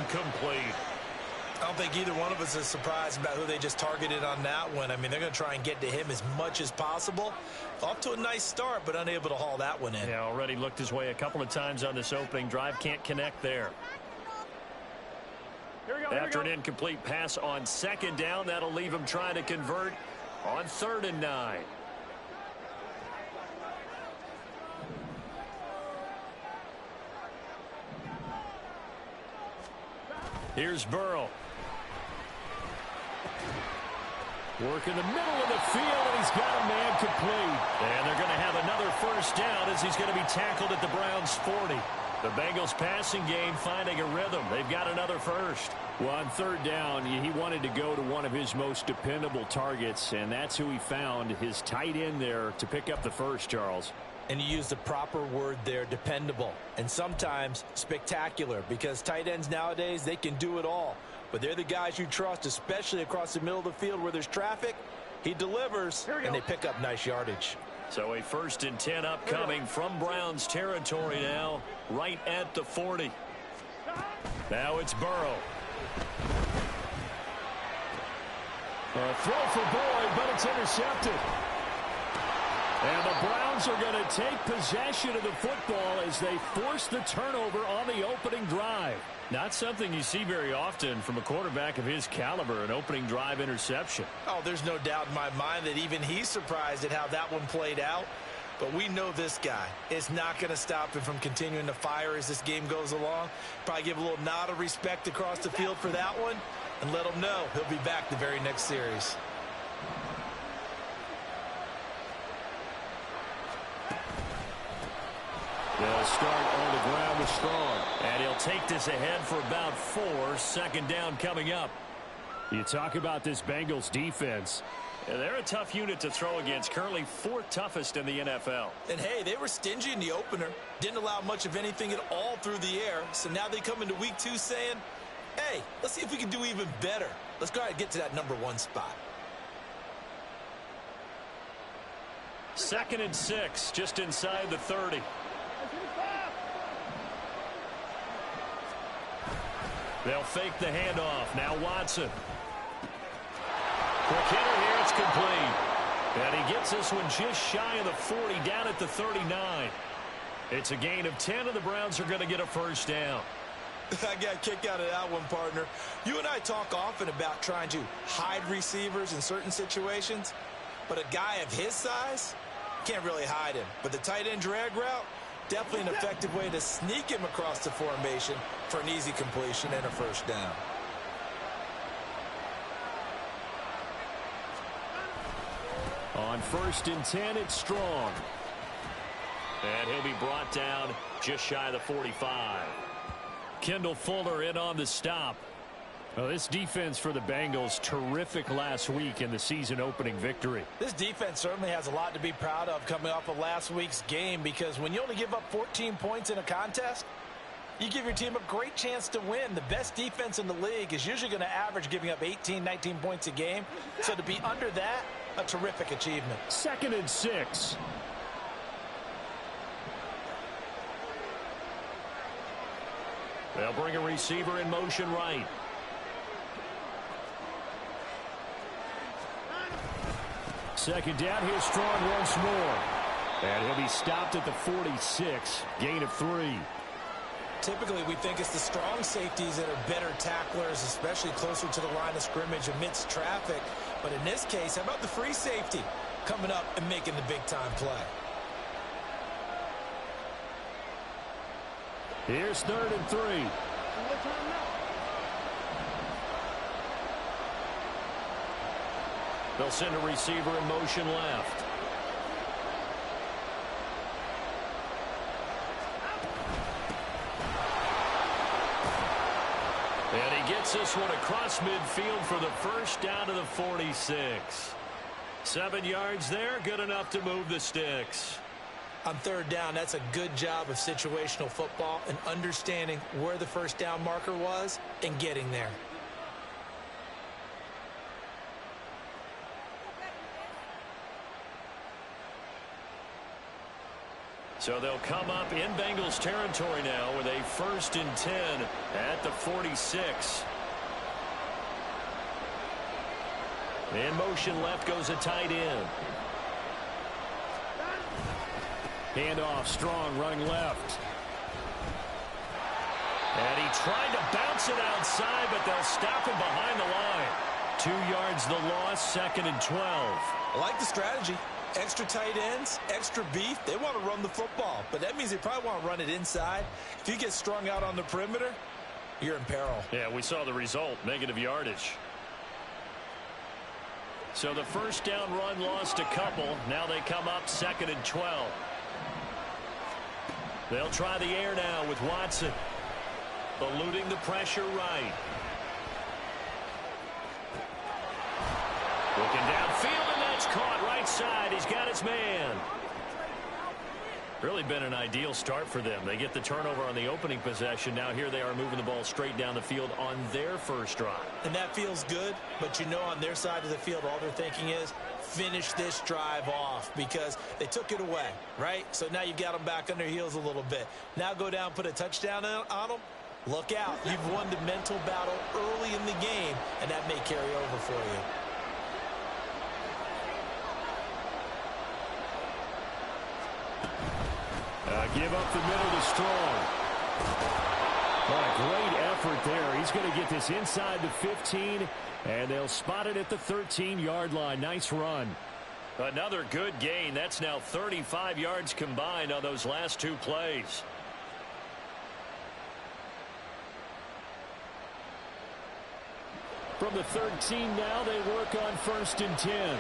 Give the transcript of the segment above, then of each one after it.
incomplete. I don't think either one of us is surprised about who they just targeted on that one. I mean, they're going to try and get to him as much as possible. Off to a nice start, but unable to haul that one in. Yeah, already looked his way a couple of times on this opening drive. Can't connect there. After an incomplete pass on second down, that'll leave him trying to convert on 3rd and 9. Here's Burrow. Work in the middle of the field, and he's got a man complete. And they're going to have another first down as he's going to be tackled at the Browns' 40. The Bengals passing game finding a rhythm. They've got another first. Well, on 3rd down, he wanted to go to one of his most dependable targets, and that's who he found, his tight end there, to pick up the first, Charles. And you use the proper word there, dependable, and sometimes spectacular, because tight ends nowadays, they can do it all. But they're the guys you trust, especially across the middle of the field where there's traffic. He delivers, and they pick up nice yardage. So a 1st and 10 upcoming from Browns territory now, right at the 40. Now it's Burrow. A throw for Boyd, but it's intercepted. And the Browns are going to take possession of the football as they force the turnover on the opening drive. Not something you see very often from a quarterback of his caliber, an opening drive interception. Oh, there's no doubt in my mind that even he's surprised at how that one played out. But we know this guy is not going to stop him from continuing to fire as this game goes along. Probably give a little nod of respect across the field for that one and let him know he'll be back the very next series. They'll start on the ground with Strong. And he'll take this ahead for about 4. 2nd down coming up. You talk about this Bengals defense. Yeah, they're a tough unit to throw against. Currently 4th toughest in the NFL. And, hey, they were stingy in the opener. Didn't allow much of anything at all through the air. So now they come into week 2 saying, hey, let's see if we can do even better. Let's go ahead and get to that number 1 spot. 2nd and 6, just inside the 30. They'll fake the handoff. Now Watson. Quick hitter here. It's complete. And he gets this one just shy of the 40, down at the 39. It's a gain of 10, and the Browns are going to get a first down. I got a kick out of that one, partner. You and I talk often about trying to hide receivers in certain situations, but a guy of his size can't really hide him. But the tight end drag route, definitely an effective way to sneak him across the formation for an easy completion and a first down. On 1st and 10, it's Strong. And he'll be brought down just shy of the 45. Kendall Fuller in on the stop. Well, this defense for the Bengals, terrific last week in the season-opening victory. This defense certainly has a lot to be proud of coming off of last week's game, because when you only give up 14 points in a contest, you give your team a great chance to win. The best defense in the league is usually going to average giving up 18, 19 points a game. So to be under that, a terrific achievement. 2nd and 6. They'll bring a receiver in motion right. Second down, here's Strong once more. And he'll be stopped at the 46, gain of 3. Typically, we think it's the strong safeties that are better tacklers, especially closer to the line of scrimmage amidst traffic. But in this case, how about the free safety coming up and making the big-time play? Here's 3rd and 3. They'll send a receiver in motion left. And he gets this one across midfield for the first down to the 46. 7 yards there, good enough to move the sticks. On 3rd down, that's a good job of situational football and understanding where the first down marker was and getting there. So they'll come up in Bengals territory now with a 1st and 10 at the 46. In motion left goes a tight end. Handoff, Strong running left. And he tried to bounce it outside, but they'll stop him behind the line. 2 yards the loss, 2nd and 12. I like the strategy. Extra tight ends, extra beef. They want to run the football, but that means they probably want to run it inside. If you get strung out on the perimeter, you're in peril. Yeah, we saw the result, negative yardage. So the 1st down run lost a couple. Now they come up 2nd and 12. They'll try the air now with Watson. Eluding the pressure right. Looking downfield, and that's caught right side. He's got his man. Really been an ideal start for them. They get the turnover on the opening possession. Now here they are moving the ball straight down the field on their first drive. And that feels good, but you know on their side of the field all they're thinking is finish this drive off because they took it away, right? So now you've got them back on their heels a little bit. Now go down, put a touchdown on them. Look out. You've won the mental battle early in the game, and that may carry over for you. Give up the middle to Strong. What a great effort there. He's going to get this inside the 15, and they'll spot it at the 13-yard line. Nice run. Another good gain. That's now 35 yards combined on those last 2 plays. From the 13 now, they work on 1st and 10.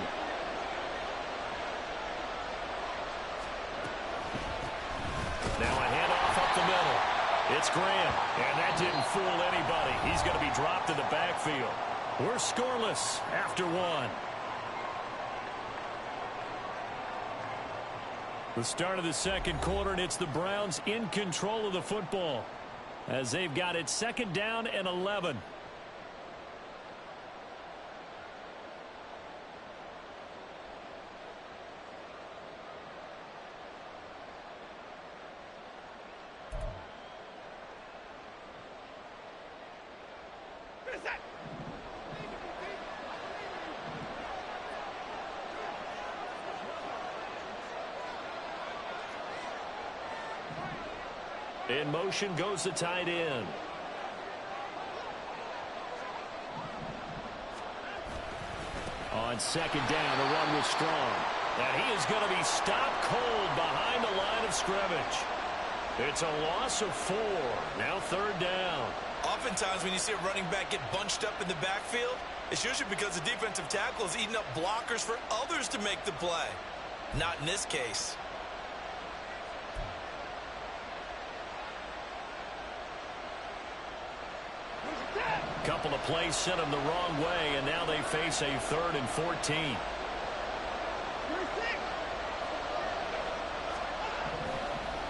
Now a handoff up the middle. It's Graham, and that didn't fool anybody. He's going to be dropped in the backfield. We're scoreless after 1. The start of the 2nd quarter, and it's the Browns in control of the football as they've got it 2nd down and 11. In motion goes the tight end. On 2nd down, the run was Strong. And he is going to be stopped cold behind the line of scrimmage. It's a loss of 4. Now 3rd down. Oftentimes when you see a running back get bunched up in the backfield, it's usually because the defensive tackle is eating up blockers for others to make the play. Not in this case. Couple of plays sent them the wrong way, and now they face a 3rd and 14.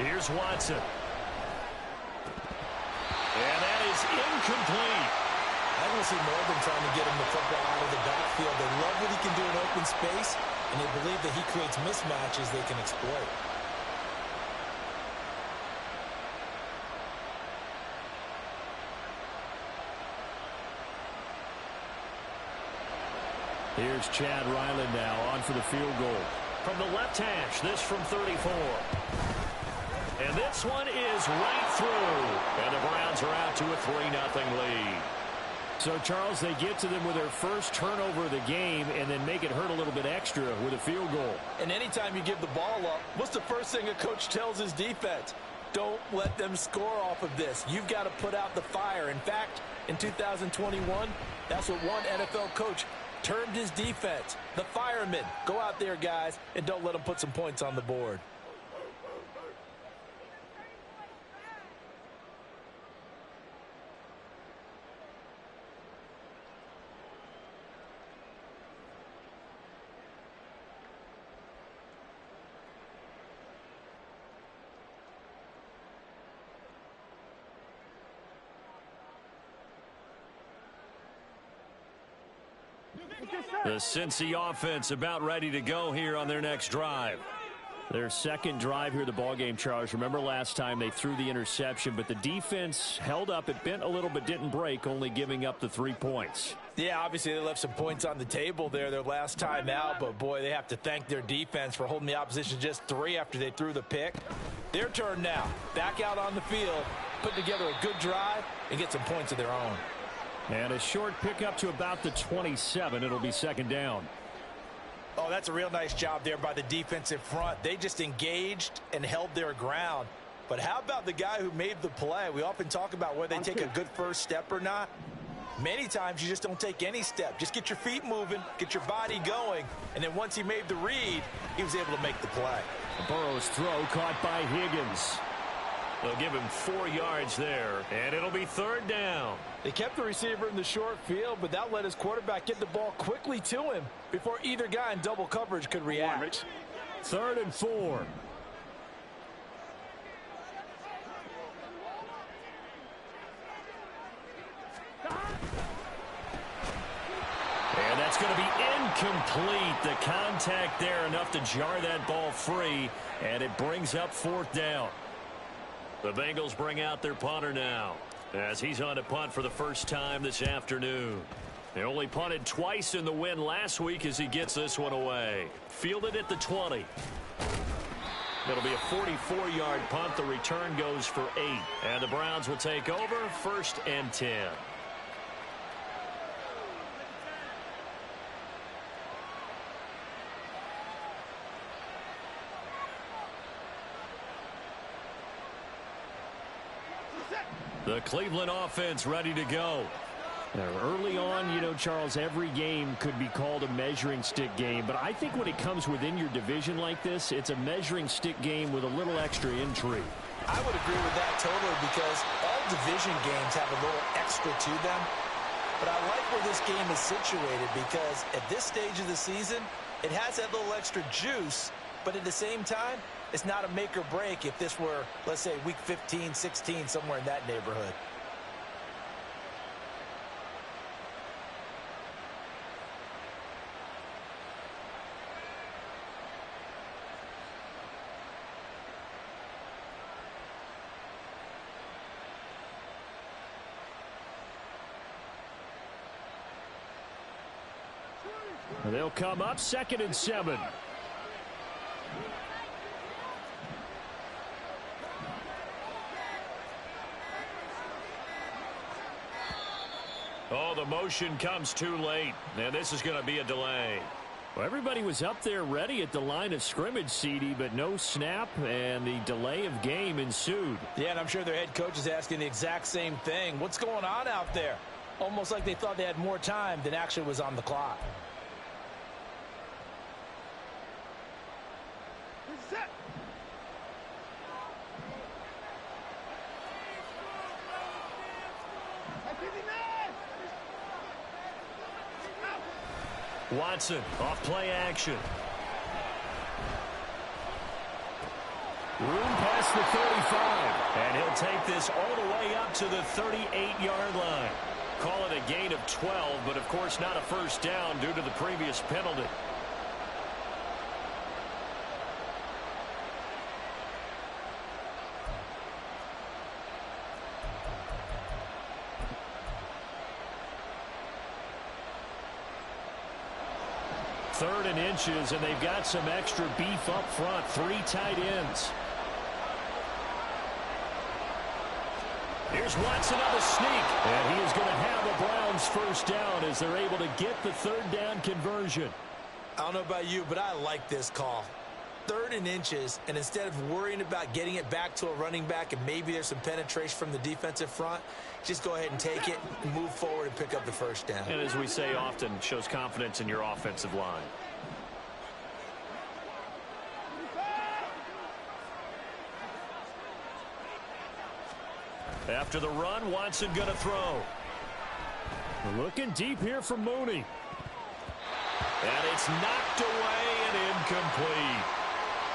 Here's Watson. And that is incomplete. I don't see more than trying to get him the football out of the backfield. They love what he can do in open space, and they believe that he creates mismatches they can exploit. Here's Chad Ryland now on for the field goal. From the left hash, this from 34. And this one is right through. And the Browns are out to a 3-0 lead. So, Charles, they get to them with their first turnover of the game and then make it hurt a little bit extra with a field goal. And anytime you give the ball up, what's the first thing a coach tells his defense? Don't let them score off of this. You've got to put out the fire. In fact, in 2021, that's what one NFL coach termed his defense, the firemen. Go out there, guys, and don't let them put some points on the board. The Cincy offense about ready to go here on their next drive. Their second drive here, the ballgame, Charles. Remember last time they threw the interception, but the defense held up. It bent a little but didn't break, only giving up the 3 points. Yeah, obviously they left some points on the table there their last time out, but boy, they have to thank their defense for holding the opposition just 3 after they threw the pick. Their turn now. Back out on the field, put together a good drive, and get some points of their own. And a short pickup to about the 27. It'll be second down. Oh, that's a real nice job there by the defensive front. They just engaged and held their ground. But how about the guy who made the play? We often talk about whether they take a good first step or not. Many times you just don't take any step. Just get your feet moving, get your body going, and then once he made the read, he was able to make the play. Burrow's throw caught by Higgins. They'll give him 4 yards there, and it'll be third down. They kept the receiver in the short field, but that let his quarterback get the ball quickly to him before either guy in double coverage could react. 3rd and 4. And that's going to be incomplete. The contact there enough to jar that ball free, and it brings up 4th down. The Bengals bring out their punter now, as he's on to punt for the first time this afternoon. They only punted twice in the win last week as he gets this one away. Fielded at the 20. It'll be a 44-yard punt. The return goes for 8. And the Browns will take over 1st and 10. The Cleveland offense ready to go. Early on, you know, Charles, every game could be called a measuring stick game. But I think when it comes within your division like this, it's a measuring stick game with a little extra intrigue. I would agree with that totally because all division games have a little extra to them. But I like where this game is situated because at this stage of the season, it has that little extra juice. But at the same time, it's not a make or break if this were, let's say, week 15, 16, somewhere in that neighborhood. They'll come up 2nd and 7. Oh, the motion comes too late, and this is going to be a delay. Well, everybody was up there ready at the line of scrimmage, CD, but no snap, and the delay of game ensued. Yeah, and I'm sure their head coach is asking the exact same thing. What's going on out there? Almost like they thought they had more time than actually was on the clock. Watson off play action. Room past the 35. And he'll take this all the way up to the 38-yard line. Call it a gain of 12, but of course not a first down due to the previous penalty. Third and inches, and they've got some extra beef up front. 3 tight ends. Here's Watson on the sneak. And he is going to have a Browns first down as they're able to get the 3rd down conversion. I don't know about you, but I like this call. 3rd and inches, and instead of worrying about getting it back to a running back and maybe there's some penetration from the defensive front, just go ahead and take it, move forward, and pick up the first down. And as we say often, shows confidence in your offensive line. After the run, Watson going to throw. Looking deep here from Mooney. And it's knocked away and incomplete.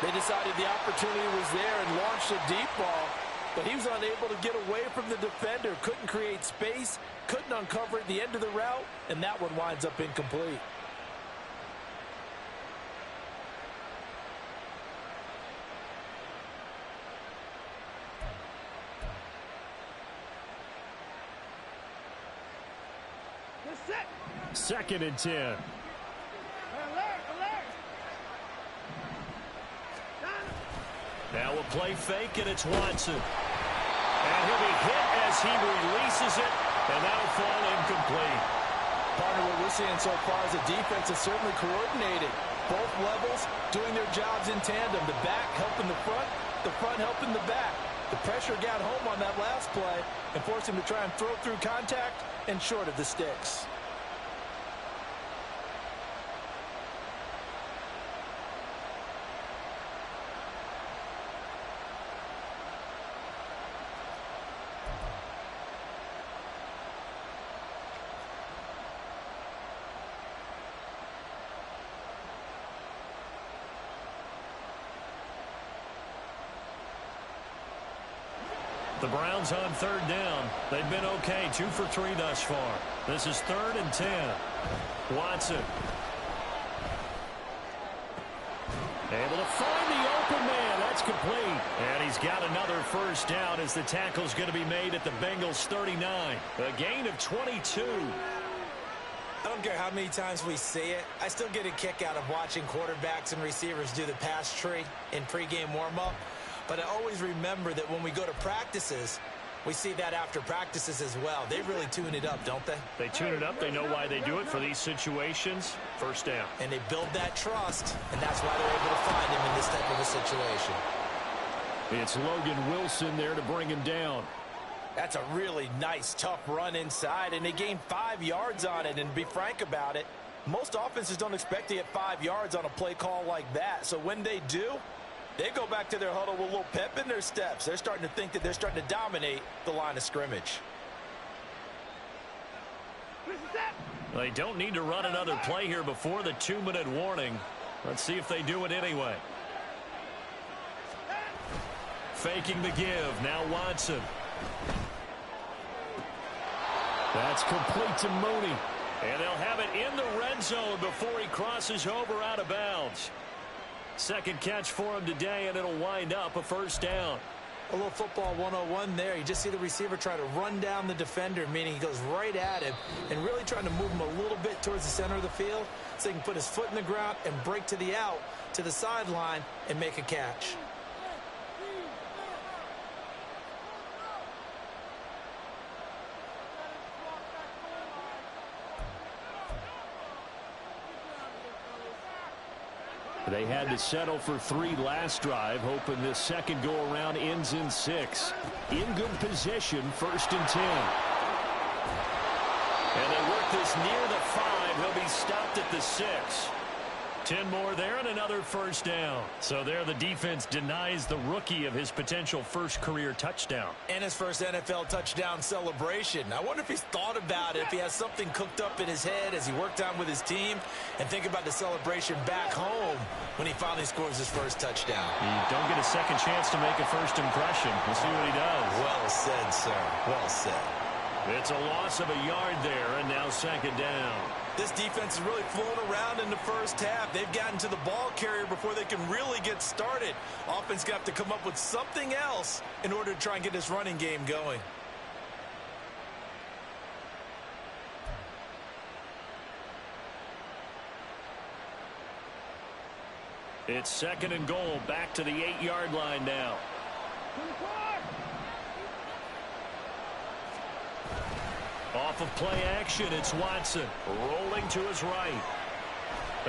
They decided the opportunity was there and launched a deep ball, but he was unable to get away from the defender, couldn't create space, couldn't uncover at the end of the route, and that one winds up incomplete. 2nd and 10. Now a play fake, and it's Watson. And he'll be hit as he releases it, and that'll fall incomplete. Partner, what we're seeing so far is the defense is certainly coordinated. Both levels doing their jobs in tandem. The back helping the front helping the back. The pressure got home on that last play and forced him to try and throw through contact and short of the sticks. The Browns on 3rd down. They've been okay, 2 for 3 thus far. This is 3rd and 10. Watson. Able to find the open man. That's complete. And he's got another first down as the tackle's going to be made at the Bengals 39. A gain of 22. I don't care how many times we see it. I still get a kick out of watching quarterbacks and receivers do the pass tree in pregame warm-up. But I always remember that when we go to practices, we see that after practices as well. They really tune it up, don't they? They tune it up. They know why they do it for these situations. First down. And they build that trust, and that's why they're able to find him in this type of a situation. It's Logan Wilson there to bring him down. That's a really nice, tough run inside, and they gained 5 yards on it. And to be frank about it, most offenses don't expect to get 5 yards on a play call like that. So when they do, they go back to their huddle with a little pep in their steps. They're starting to think that they're starting to dominate the line of scrimmage. They don't need to run another play here before the 2-minute warning. Let's see if they do it anyway. Faking the give. Now Watson. That's complete to Mooney. And they'll have it in the red zone before he crosses over out of bounds. Second catch for him today, and it'll wind up a first down. A little football 101 there. You just see the receiver try to run down the defender, meaning he goes right at him and really trying to move him a little bit towards the center of the field so he can put his foot in the ground and break to the out, to the sideline, and make a catch. They had to settle for 3 last drive, hoping this second go-around ends in 6. In good position, 1st and 10. And they work this near the 5. He'll be stopped at the 6. 10 more there and another first down. So there the defense denies the rookie of his potential first career touchdown. And his first NFL touchdown celebration. I wonder if he's thought about it, if he has something cooked up in his head as he worked on with his team, and think about the celebration back home when he finally scores his first touchdown. You don't get a second chance to make a first impression. We'll see what he does. Well said, sir. Well said. It's a loss of a yard there, and now second down. This defense is really flown around in the first half. They've gotten to the ball carrier before they can really get started. Offense got to come up with something else in order to try and get this running game going. It's second and goal, back to the 8-yard line now. Off of play action, it's Watson rolling to his right.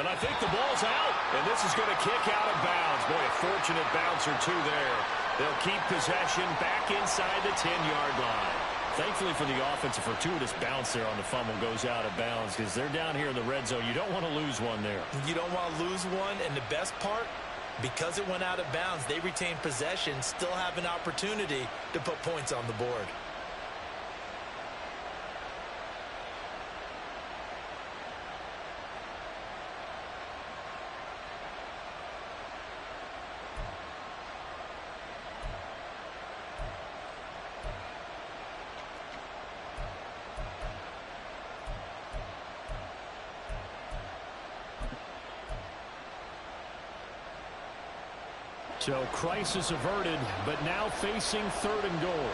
And I think the ball's out, and this is going to kick out of bounds. Boy, a fortunate bounce or two there. They'll keep possession back inside the 10-yard line. Thankfully for the offense, a fortuitous bounce there on the fumble goes out of bounds because they're down here in the red zone. You don't want to lose one there. You don't want to lose one, and the best part, because it went out of bounds, they retain possession, still have an opportunity to put points on the board. So crisis averted, but now facing 3rd and goal.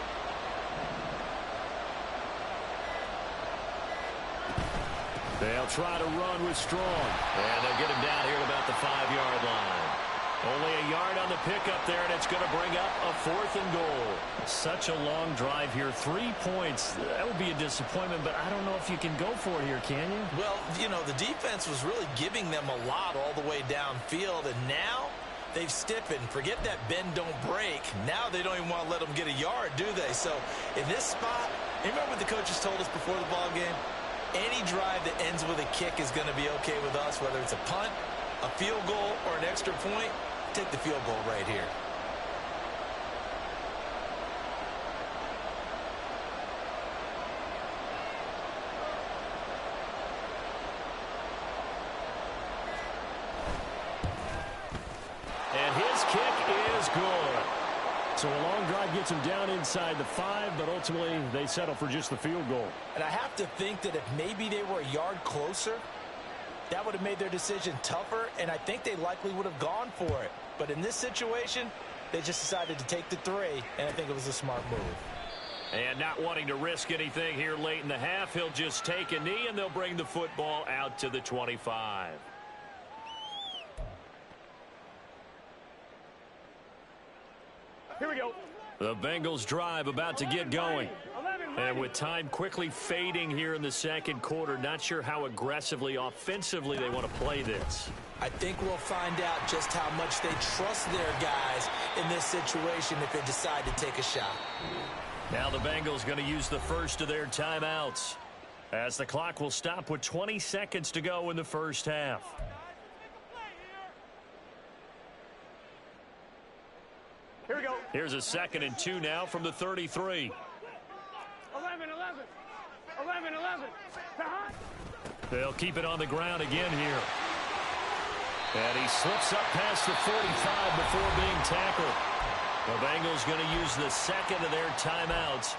They'll try to run with Strong. And they'll get him down here at about the 5-yard line. Only a yard on the pickup there, and it's going to bring up a 4th and goal. Such a long drive here. 3 points. That would be a disappointment, but I don't know if you can go for it here, can you? Well, you know, the defense was really giving them a lot all the way downfield, and now they've stiffened. Forget that bend, don't break. Now they don't even want to let them get a yard, do they? So in this spot, remember what the coaches told us before the ball game? Any drive that ends with a kick is going to be okay with us, whether it's a punt, a field goal, or an extra point. Take the field goal right here. And his kick is good. So a long drive gets him down inside the 5, but ultimately they settle for just the field goal. And I have to think that if maybe they were a yard closer, that would have made their decision tougher, and I think they likely would have gone for it. But in this situation, they just decided to take the 3, and I think it was a smart move. And not wanting to risk anything here late in the half, he'll just take a knee, and they'll bring the football out to the 25. Here we go. The Bengals drive about to get going. And with time quickly fading here in the second quarter, not sure how aggressively, offensively they want to play this. I think we'll find out just how much they trust their guys in this situation if they decide to take a shot. Now the Bengals going to use the first of their timeouts, as the clock will stop with 20 seconds to go in the first half. Here we go. Here's a 2nd and 2 now from the 33. 11. They'll keep it on the ground again here. And he slips up past the 45 before being tackled. The Bengals going to use the 2nd of their timeouts.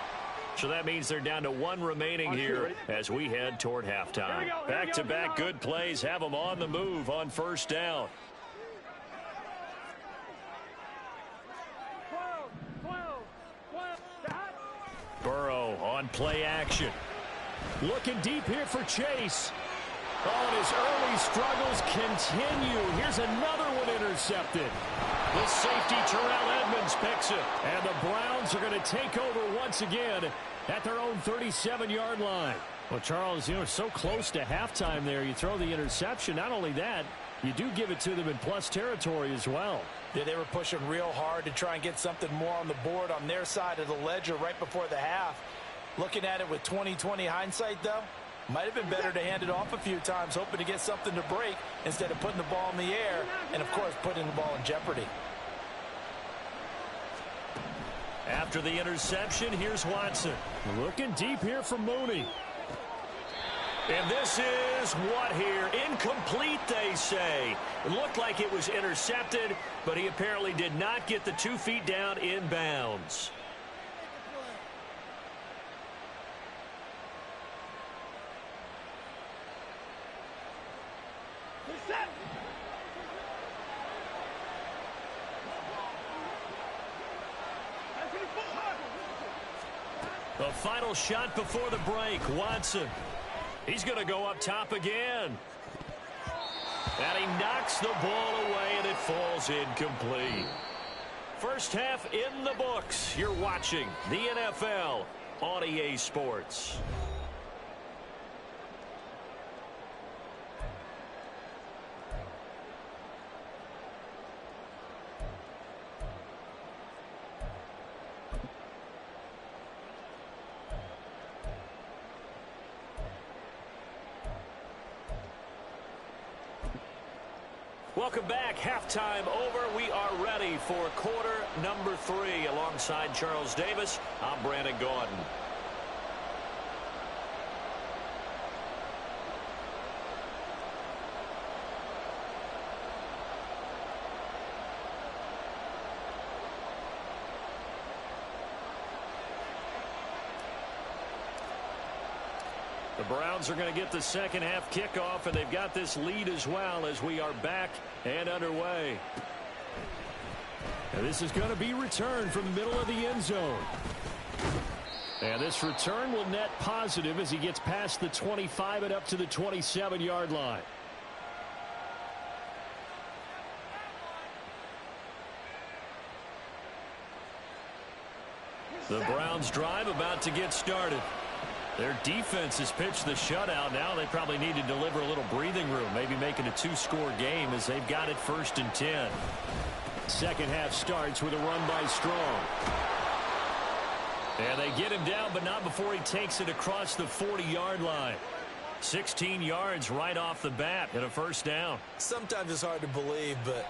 So that means they're down to 1 remaining here as we head toward halftime. Back-to-back good plays have them on the move on first down. 12. Burrow on play action. Looking deep here for Chase. Oh, and his early struggles continue. Here's another one intercepted. The safety, Terrell Edmonds, picks it. And the Browns are going to take over once again at their own 37-yard line. Well, Charles, you know, so close to halftime there. You throw the interception. Not only that, you do give it to them in plus territory as well. Yeah, they were pushing real hard to try and get something more on the board on their side of the ledger right before the half. Looking at it with 20/20 hindsight, though, might have been better to hand it off a few times, hoping to get something to break instead of putting the ball in the air and, of course, putting the ball in jeopardy. After the interception, here's Watson. Looking deep here for Mooney. And this is what here? Incomplete, they say. It looked like it was intercepted, but he apparently did not get the 2 feet down in bounds. The final shot before the break, Watson. He's going to go up top again. And he knocks the ball away, and it falls incomplete. First half in the books. You're watching the NFL on EA Sports. Welcome back. Halftime over. We are ready for quarter number 3. Alongside Charles Davis, I'm Brandon Gaudin. The Browns are going to get the second half kickoff, and they've got this lead as well as we are back and underway. And this is going to be returned from the middle of the end zone. And this return will net positive as he gets past the 25 and up to the 27-yard line. The Browns drive about to get started. Their defense has pitched the shutout. Now they probably need to deliver a little breathing room, maybe make it a two-score game as they've got it 1st and 10. Second half starts with a run by Strong. And they get him down, but not before he takes it across the 40-yard line. 16 yards right off the bat and a 1st down. Sometimes it's hard to believe, but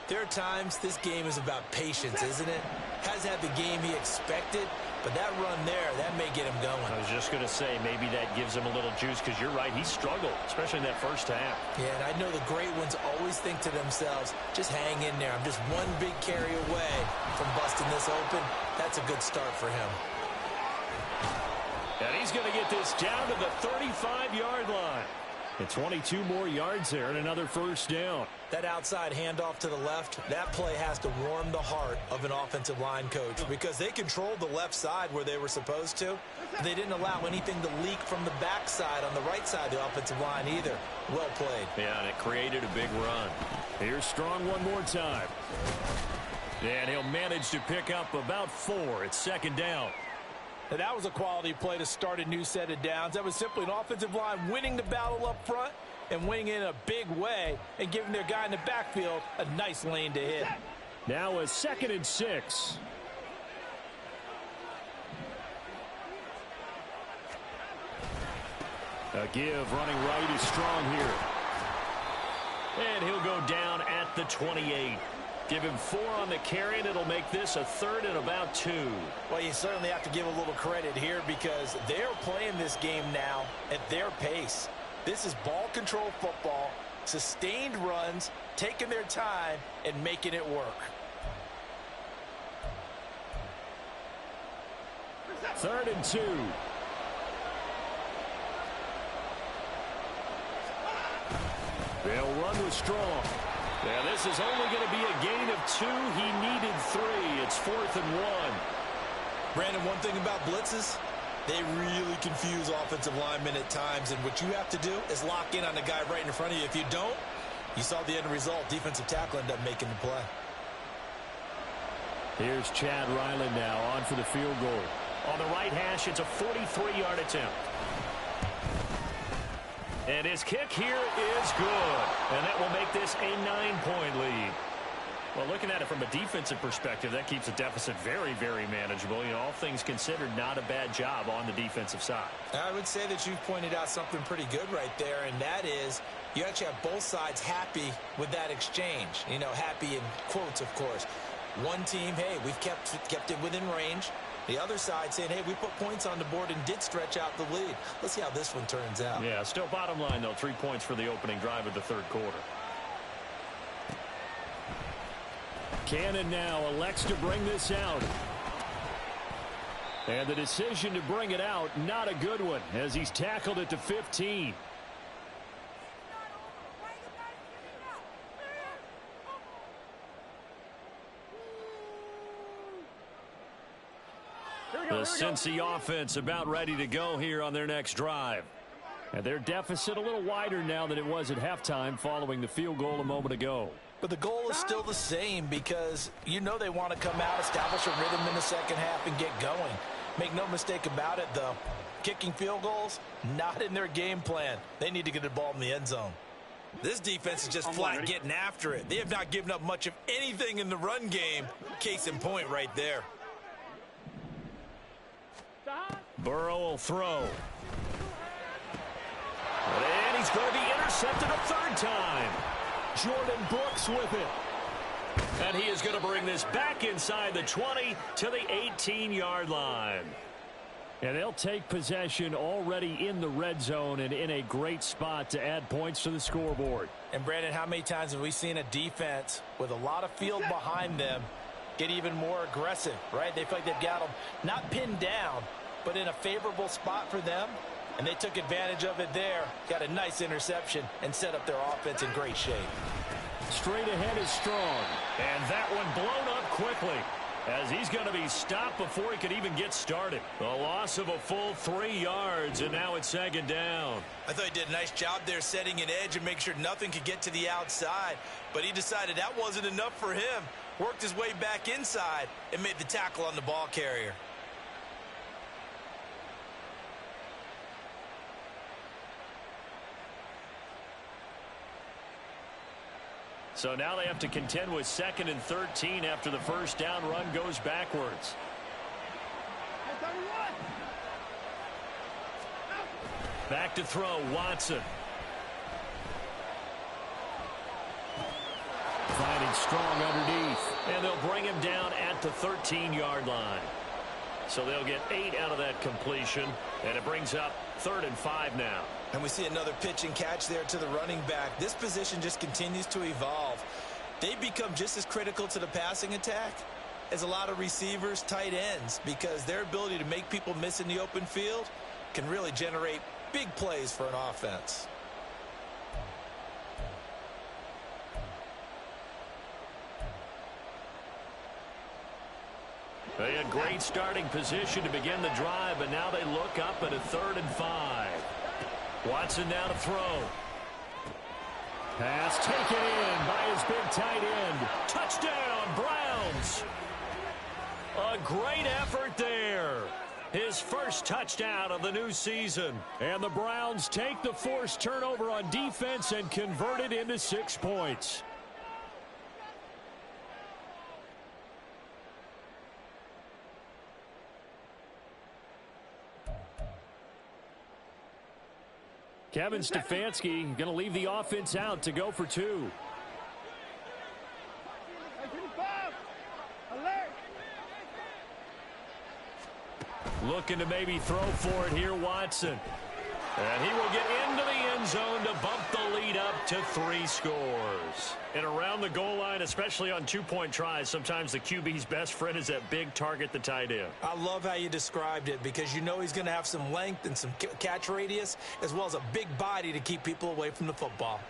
there are times this game is about patience, isn't it? Has had the game he expected, but that run there, that may get him going. I was just going to say, maybe that gives him a little juice, because you're right, he struggled, especially in that 1st half. Yeah, and I know the great ones always think to themselves, just hang in there. I'm just one big carry away from busting this open. That's a good start for him. And he's going to get this down to the 35-yard line. And 22 more yards there and another 1st down. That outside handoff to the left, that play has to warm the heart of an offensive line coach, because they controlled the left side where they were supposed to. They didn't allow anything to leak from the backside on the right side of the offensive line either. Well played. Yeah, and it created a big run. Here's Strong one more time. And he'll manage to pick up about 4. It's 2nd down. Now, that was a quality play to start a new set of downs. That was simply an offensive line winning the battle up front and winning in a big way and giving their guy in the backfield a nice lane to hit. Now a 2nd and 6. A give running right is Strong here. And he'll go down at the 28. Give him 4 on the carry, and it'll make this a 3rd and about 2. Well, you certainly have to give a little credit here, because they're playing this game now at their pace. This is ball control football, sustained runs, taking their time, and making it work. 3rd and 2. They'll run with Strong. Yeah, this is only going to be a gain of 2. He needed 3. It's 4th and 1. Brandon, one thing about blitzes, they really confuse offensive linemen at times, and what you have to do is lock in on the guy right in front of you. If you don't, you saw the end result. Defensive tackle ended up making the play. Here's Chad Ryland now on for the field goal. On the right hash, it's a 43-yard attempt. And his kick here is good. And that will make this a 9-point lead. Well, looking at it from a defensive perspective, that keeps the deficit very, very manageable. You know, all things considered, not a bad job on the defensive side. I would say that you've pointed out something pretty good right there, and that is you actually have both sides happy with that exchange. You know, happy in quotes, of course. One team, hey, we've kept it within range. The other side saying, hey, we put points on the board and did stretch out the lead. Let's see how this one turns out. Yeah, still bottom line, though, 3 points for the opening drive of the 3rd quarter. Cannon now elects to bring this out. And the decision to bring it out, not a good one, as he's tackled it to 15. The Cincy offense about ready to go here on their next drive. And their deficit a little wider now than it was at halftime following the field goal a moment ago. But the goal is still the same, because you know they want to come out, establish a rhythm in the second half, and get going. Make no mistake about it, though. Kicking field goals, not in their game plan. They need to get the ball in the end zone. This defense is just flat getting after it. They have not given up much of anything in the run game. Case in point right there. Burrow will throw. And he's going to be intercepted a 3rd time. Jordan Brooks with it. And he is going to bring this back inside the 20 to the 18-yard line. And they'll take possession already in the red zone and in a great spot to add points to the scoreboard. And, Brandon, how many times have we seen a defense with a lot of field behind them get even more aggressive, right? They feel like they've got them not pinned down, but in a favorable spot for them. And they took advantage of it there, got a nice interception, and set up their offense in great shape. Straight ahead is Strong. And that one blown up quickly. as he's going to be stopped before he could even get started. A loss of a full 3 yards, and now it's second down. I thought he did a nice job there setting an edge and making sure nothing could get to the outside, but he decided that wasn't enough for him. Worked his way back inside and made the tackle on the ball carrier. So now they have to contend with 2nd and 13 after the first down run goes backwards. Back to throw, Watson. Finding strong underneath. And they'll bring him down at the 13-yard line. So they'll get 8 out of that completion. And it brings up 3rd and 5 now. And we see another pitch and catch there to the running back. This position just continues to evolve. They become just as critical to the passing attack as a lot of receivers, tight ends, because their ability to make people miss in the open field can really generate big plays for an offense. They had great starting position to begin the drive, but now they look up at a 3rd and 5. Watson now to throw. Pass taken in by his big tight end. Touchdown, Browns. A great effort there. His first touchdown of the new season. And the Browns take the forced turnover on defense and convert it into 6 points. Kevin Stefanski going to leave the offense out to go for 2. Looking to maybe throw for it here, Watson. And he will get into the end zone to bump the lead up to 3 scores. And around the goal line, especially on 2-point tries, sometimes the QB's best friend is that big target, the tight end. I love how you described it, because you know he's going to have some length and some catch radius, as well as a big body to keep people away from the football.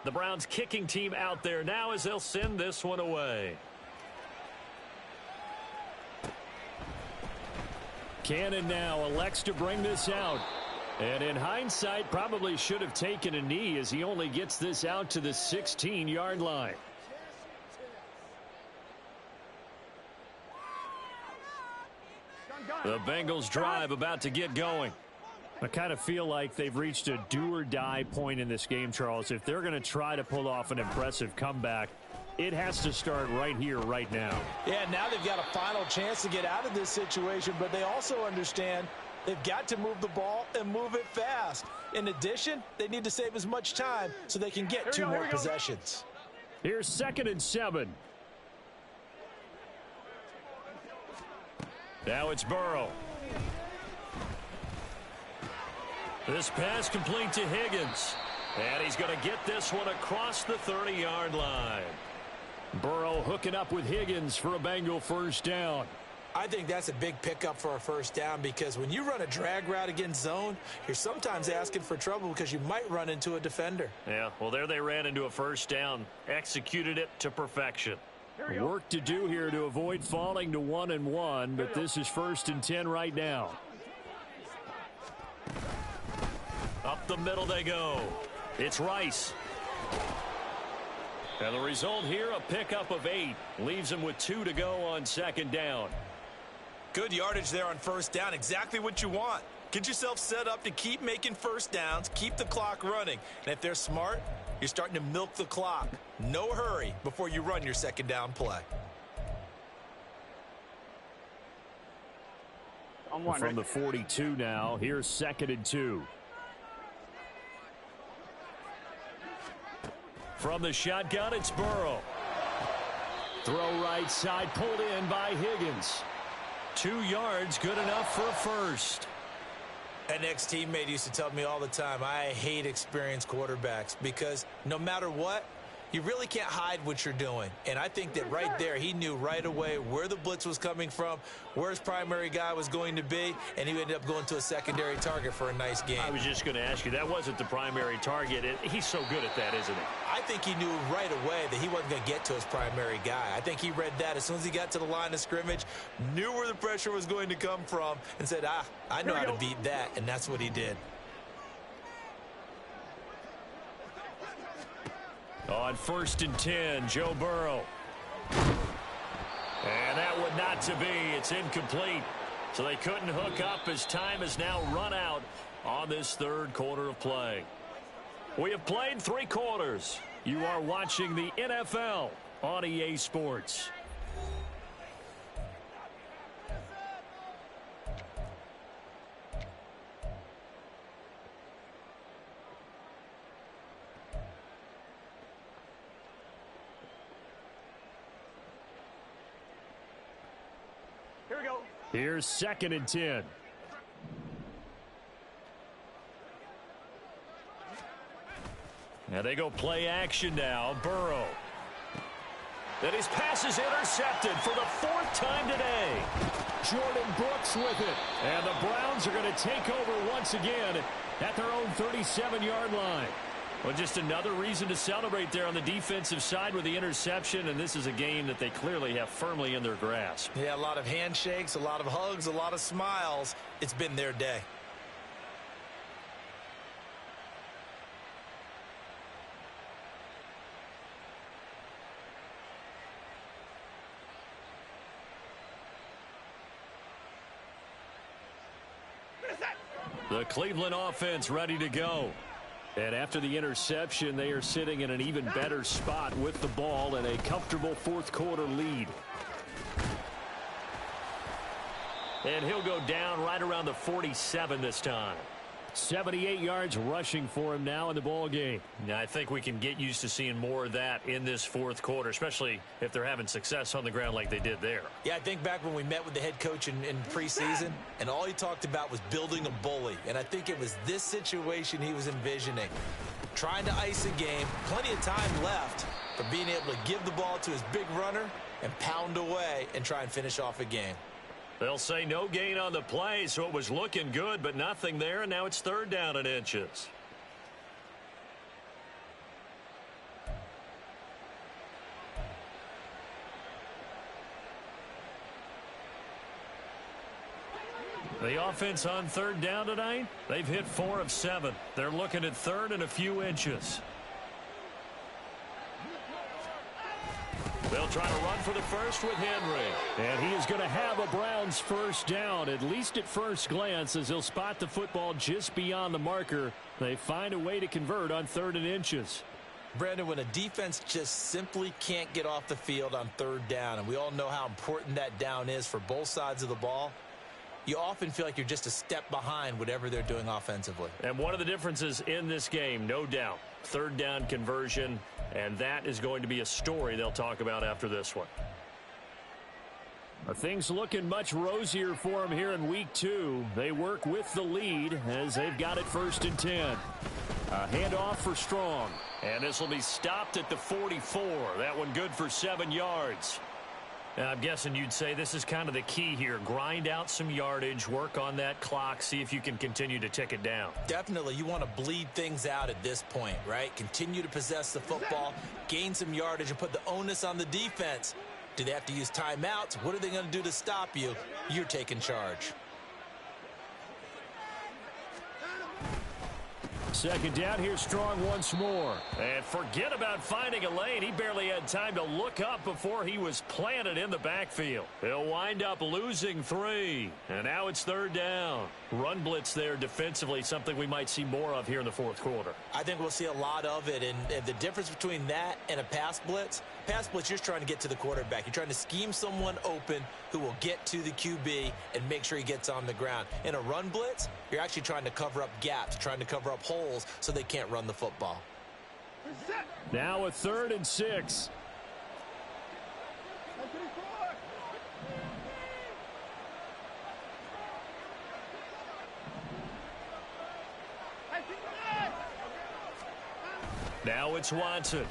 The Browns kicking team out there now as they'll send this one away. Cannon now elects to bring this out. And in hindsight, probably should have taken a knee as he only gets this out to the 16-yard line. The Bengals drive about to get going. I kind of feel like they've reached a do-or-die point in this game, Charles. If they're going to try to pull off an impressive comeback, it has to start right here, right now. Yeah, now they've got a final chance to get out of this situation, but they also understand they've got to move the ball and move it fast. In addition, they need to save as much time so they can get 2 more possessions. Here's 2nd and 7. Now it's Burrow. This pass complete to Higgins. And he's going to get this one across the 30-yard line. Burrow hooking up with Higgins for a Bengal first down. I think that's a big pickup for a first down, because when you run a drag route against zone, you're sometimes asking for trouble because you might run into a defender. Yeah, well, there they ran into a first down. Executed it to perfection. Work to do here to avoid falling to 1-1, but this is 1st and 10 right now. Up the middle they go. It's Rice. And the result here, a pickup of 8. Leaves him with 2 to go on 2nd down. Good yardage there on first down. Exactly what you want. Get yourself set up to keep making first downs, keep the clock running. And if they're smart, you're starting to milk the clock. No hurry before you run your 2nd down play. From the 42 now, here's 2nd and 2. From the shotgun, it's Burrow. Throw right side, pulled in by Higgins. 2 yards, good enough for a first. An ex-teammate used to tell me all the time, I hate experienced quarterbacks, because no matter what, You really can't hide what you're doing. And I think that right there, he knew right away where the blitz was coming from, where his primary guy was going to be, and he ended up going to a secondary target for a nice game. I was just going to ask you, that wasn't the primary target. He's so good at that, isn't he? I think he knew right away that he wasn't going to get to his primary guy. I think he read that as soon as he got to the line of scrimmage, knew where the pressure was going to come from, and said, I know how to beat that, and that's what he did. On 1st and 10, Joe Burrow. And that would not to be. It's incomplete. So they couldn't hook up as time has now run out on this third quarter of play. We have played 3 quarters. You are watching the NFL on EA Sports. Here's 2nd and 10. Now they go play action now. Burrow. Then his pass is intercepted for the 4th time today. Jordan Brooks with it. And the Browns are going to take over once again at their own 37-yard line. Well, just another reason to celebrate there on the defensive side with the interception, and this is a game that they clearly have firmly in their grasp. Yeah, a lot of handshakes, a lot of hugs, a lot of smiles. It's been their day. The Cleveland offense ready to go. And after the interception, they are sitting in an even better spot with the ball and a comfortable 4th quarter lead. And he'll go down right around the 47 this time. 78 yards rushing for him now in the ball game. Now, I think we can get used to seeing more of that in this 4th quarter, especially if they're having success on the ground like they did there. Yeah, I think back when we met with the head coach in preseason, and all he talked about was building a bully. And I think it was this situation he was envisioning. Trying to ice a game, plenty of time left, but being able to give the ball to his big runner and pound away and try and finish off a game. They'll say no gain on the play, so it was looking good, but nothing there, and now it's 3rd down and inches. The offense on 3rd down tonight, they've hit 4 of 7. They're looking at 3rd and a few inches. They'll try to run for the first with Henry. And he is going to have a Browns 1st down, at least at first glance, as he'll spot the football just beyond the marker. They find a way to convert on 3rd and inches. Brandon, when a defense just simply can't get off the field on 3rd down, and we all know how important that down is for both sides of the ball, you often feel like you're just a step behind whatever they're doing offensively. And one of the differences in this game, no doubt, 3rd down conversion, and that is going to be a story they'll talk about after this one. Things looking much rosier for them here in week 2. They work with the lead as they've got it 1st and 10. A handoff for Strong. And this will be stopped at the 44. That one good for 7 yards. And I'm guessing you'd say this is kind of the key here. Grind out some yardage, work on that clock, see if you can continue to tick it down. Definitely. You want to bleed things out at this point, right? Continue to possess the football, gain some yardage, and put the onus on the defense. Do they have to use timeouts? What are they going to do to stop you? You're taking charge. 2nd down, here's Strong once more. And forget about finding a lane. He barely had time to look up before he was planted in the backfield. He'll wind up losing 3. And now it's 3rd down. Run blitz there defensively, something we might see more of here in the 4th quarter. I think we'll see a lot of it. And the difference between that and a pass blitz, you're just trying to get to the quarterback. You're trying to scheme someone open who will get to the QB and make sure he gets on the ground. In a run blitz, you're actually trying to cover up gaps, trying to cover up holes so they can't run the football. Now a 3rd and 6. Now it's Watson.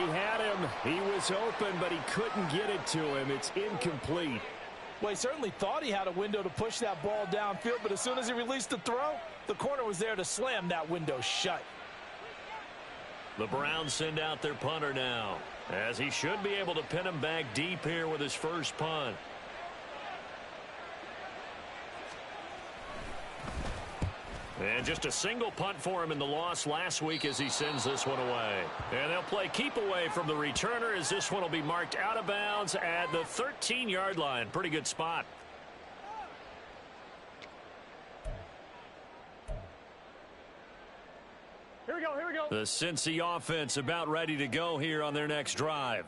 had him. He was open, but he couldn't get it to him. It's incomplete. Well, he certainly thought he had a window to push that ball downfield, but as soon as he released the throw, the corner was there to slam that window shut. The Browns send out their punter now, as he should be able to pin him back deep here with his first punt. And just a single punt for him in the loss last week as he sends this one away. And they'll play keep away from the returner as this one will be marked out of bounds at the 13-yard line. Pretty good spot. Here we go, here we go. The Cincy offense about ready to go here on their next drive.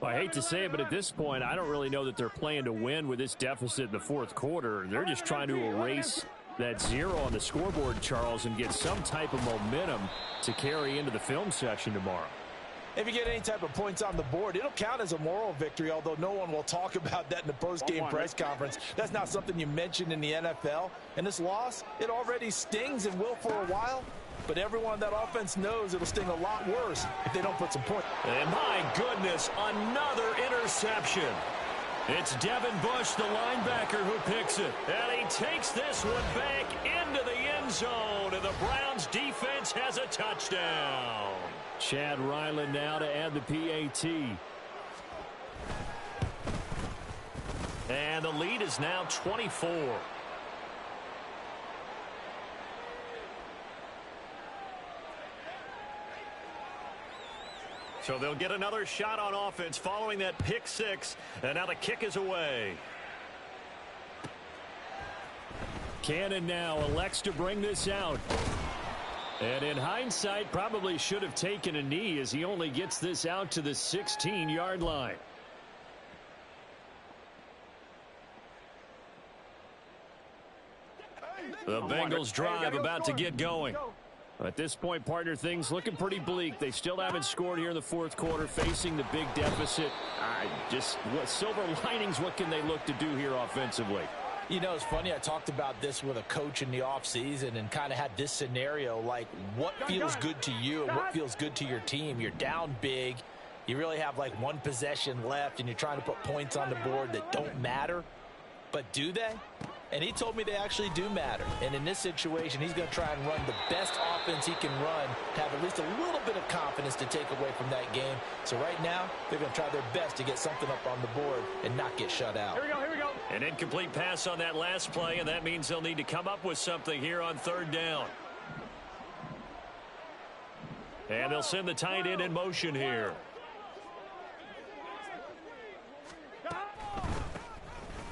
Well, I hate to say it, but at this point, I don't really know that they're playing to win with this deficit in the fourth quarter. They're just trying to erase that 0 on the scoreboard, Charles, and get some type of momentum to carry into the film session tomorrow. If you get any type of points on the board, it'll count as a moral victory, although no one will talk about that in the post-game press conference. That's not something you mentioned in the NFL. And this loss, it already stings and will for a while. But everyone on that offense knows it'll sting a lot worse if they don't put some points. And my goodness, another interception. It's Devin Bush, the linebacker, who picks it. And he takes this one back into the end zone. And the Browns defense has a touchdown. Chad Ryland now to add the PAT. And the lead is now 24. So they'll get another shot on offense following that pick six. And now the kick is away. Cannon now elects to bring this out. And in hindsight, probably should have taken a knee as he only gets this out to the 16-yard line. The Bengals drive about to get going. At this point, partner, things looking pretty bleak. They still haven't scored here in the fourth quarter, facing the big deficit. Just what silver linings, what can they look to do here offensively? You know, it's funny, I talked about this with a coach in the offseason and kind of had this scenario, like what feels good to you and what feels good to your team. You're down big. You really have like one possession left, and you're trying to put points on the board that don't matter. But do they? And he told me they actually do matter. And in this situation, he's going to try and run the best offense he can run to have at least a little bit of confidence to take away from that game. So right now, they're going to try their best to get something up on the board and not get shut out. Here we go, here we go. An incomplete pass on that last play, and that means they'll need to come up with something here on third down. And they'll send the tight end in motion here.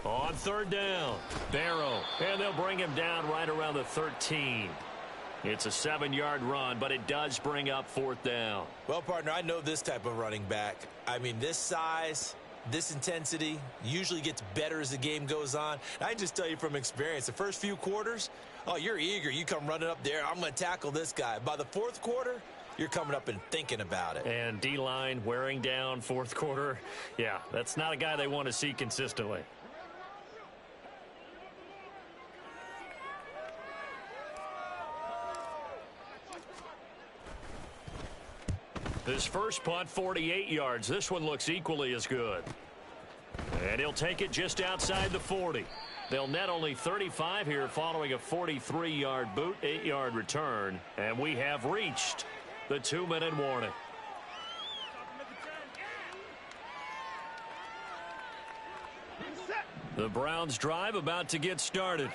On third down, Barrow, and they'll bring him down right around the 13. It's a 7-yard run, but it does bring up fourth down. Well, partner, I know this type of running back. I mean, this size, this intensity usually gets better as the game goes on. And I can just tell you from experience, the first few quarters, oh, you're eager. You come running up there, I'm going to tackle this guy. By the fourth quarter, you're coming up and thinking about it. And D-line wearing down fourth quarter. Yeah, that's not a guy they want to see consistently. His first punt, 48 yards. This one looks equally as good. And he'll take it just outside the 40. They'll net only 35 here following a 43-yard boot, 8-yard return. And we have reached the 2-minute warning. The Browns drive about to get started.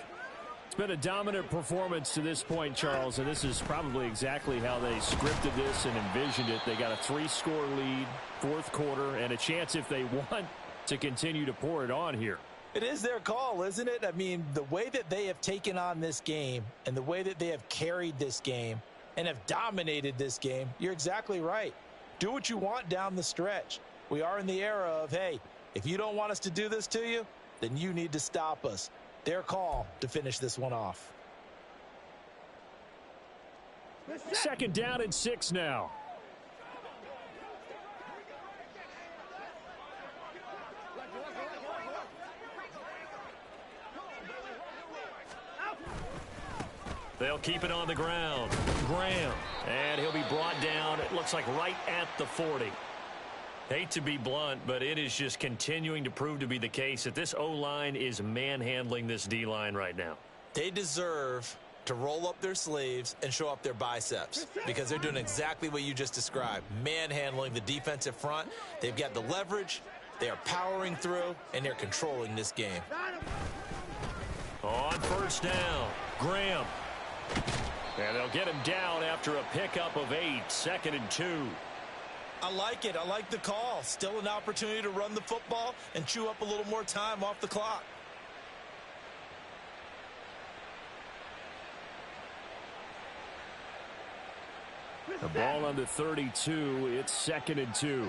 It's been a dominant performance to this point, Charles, and this is probably exactly how they scripted this and envisioned it. They got a 3-score lead, fourth quarter, and a chance if they want to continue to pour it on here. It is their call, isn't it? I mean, the way that they have taken on this game and the way that they have carried this game and have dominated this game, you're exactly right. Do what you want down the stretch. We are in the era of, hey, if you don't want us to do this to you, then you need to stop us. Their call to finish this one off. Second down and 6 now. They'll keep it on the ground. Graham. And he'll be brought down, it looks like right at the 40. Hate to be blunt, but it is just continuing to prove to be the case that this O-line is manhandling this D-line right now. They deserve to roll up their sleeves and show up their biceps because they're doing exactly what you just described, manhandling the defensive front. They've got the leverage, they are powering through, and they're controlling this game. On first down, Graham. And they'll get him down after a pickup of 8, 2nd and 2. I like it. I like the call. Still an opportunity to run the football and chew up a little more time off the clock. The ball on the 32. It's 2nd and 2.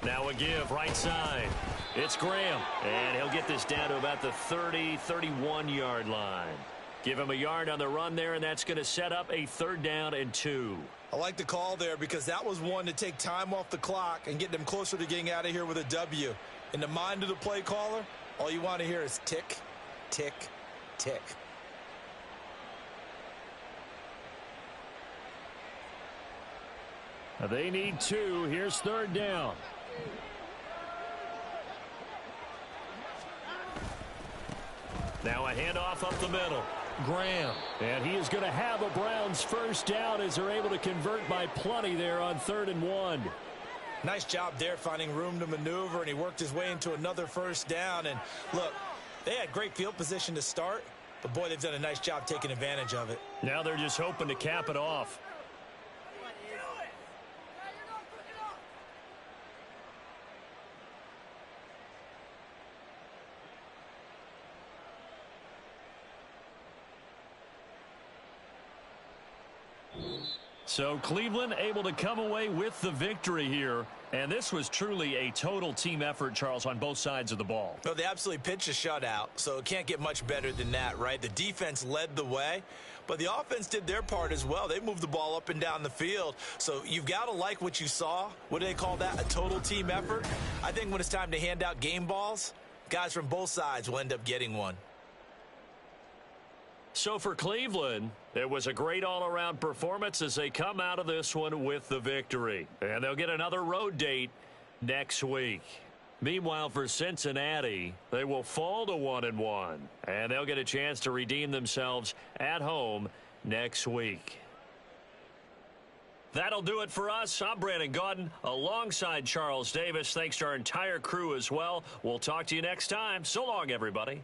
Now a give, right side. It's Graham. And he'll get this down to about the 30, 31-yard line. Give him a yard on the run there, and that's going to set up a 3rd down and 2. I like the call there because that was one to take time off the clock and get them closer to getting out of here with a W. In the mind of the play caller, all you want to hear is tick, tick, tick. They need 2. Here's 3rd down. Now a handoff up the middle. Graham. And he is going to have a Browns 1st down as they're able to convert by plenty there on 3rd and 1. Nice job there finding room to maneuver, and he worked his way into another 1st down. And look, they had great field position to start, but boy, they've done a nice job taking advantage of it. Now they're just hoping to cap it off. So Cleveland able to come away with the victory here. And this was truly a total team effort, Charles, on both sides of the ball. Well, they absolutely pitched a shutout, so it can't get much better than that, right? The defense led the way, but the offense did their part as well. They moved the ball up and down the field. So you've got to like what you saw. What do they call that? A total team effort? I think when it's time to hand out game balls, guys from both sides will end up getting one. So for Cleveland, it was a great all-around performance as they come out of this one with the victory. And they'll get another road date next week. Meanwhile, for Cincinnati, they will fall to 1-1. And they'll get a chance to redeem themselves at home next week. That'll do it for us. I'm Brandon Gaudin alongside Charles Davis. Thanks to our entire crew as well. We'll talk to you next time. So long, everybody.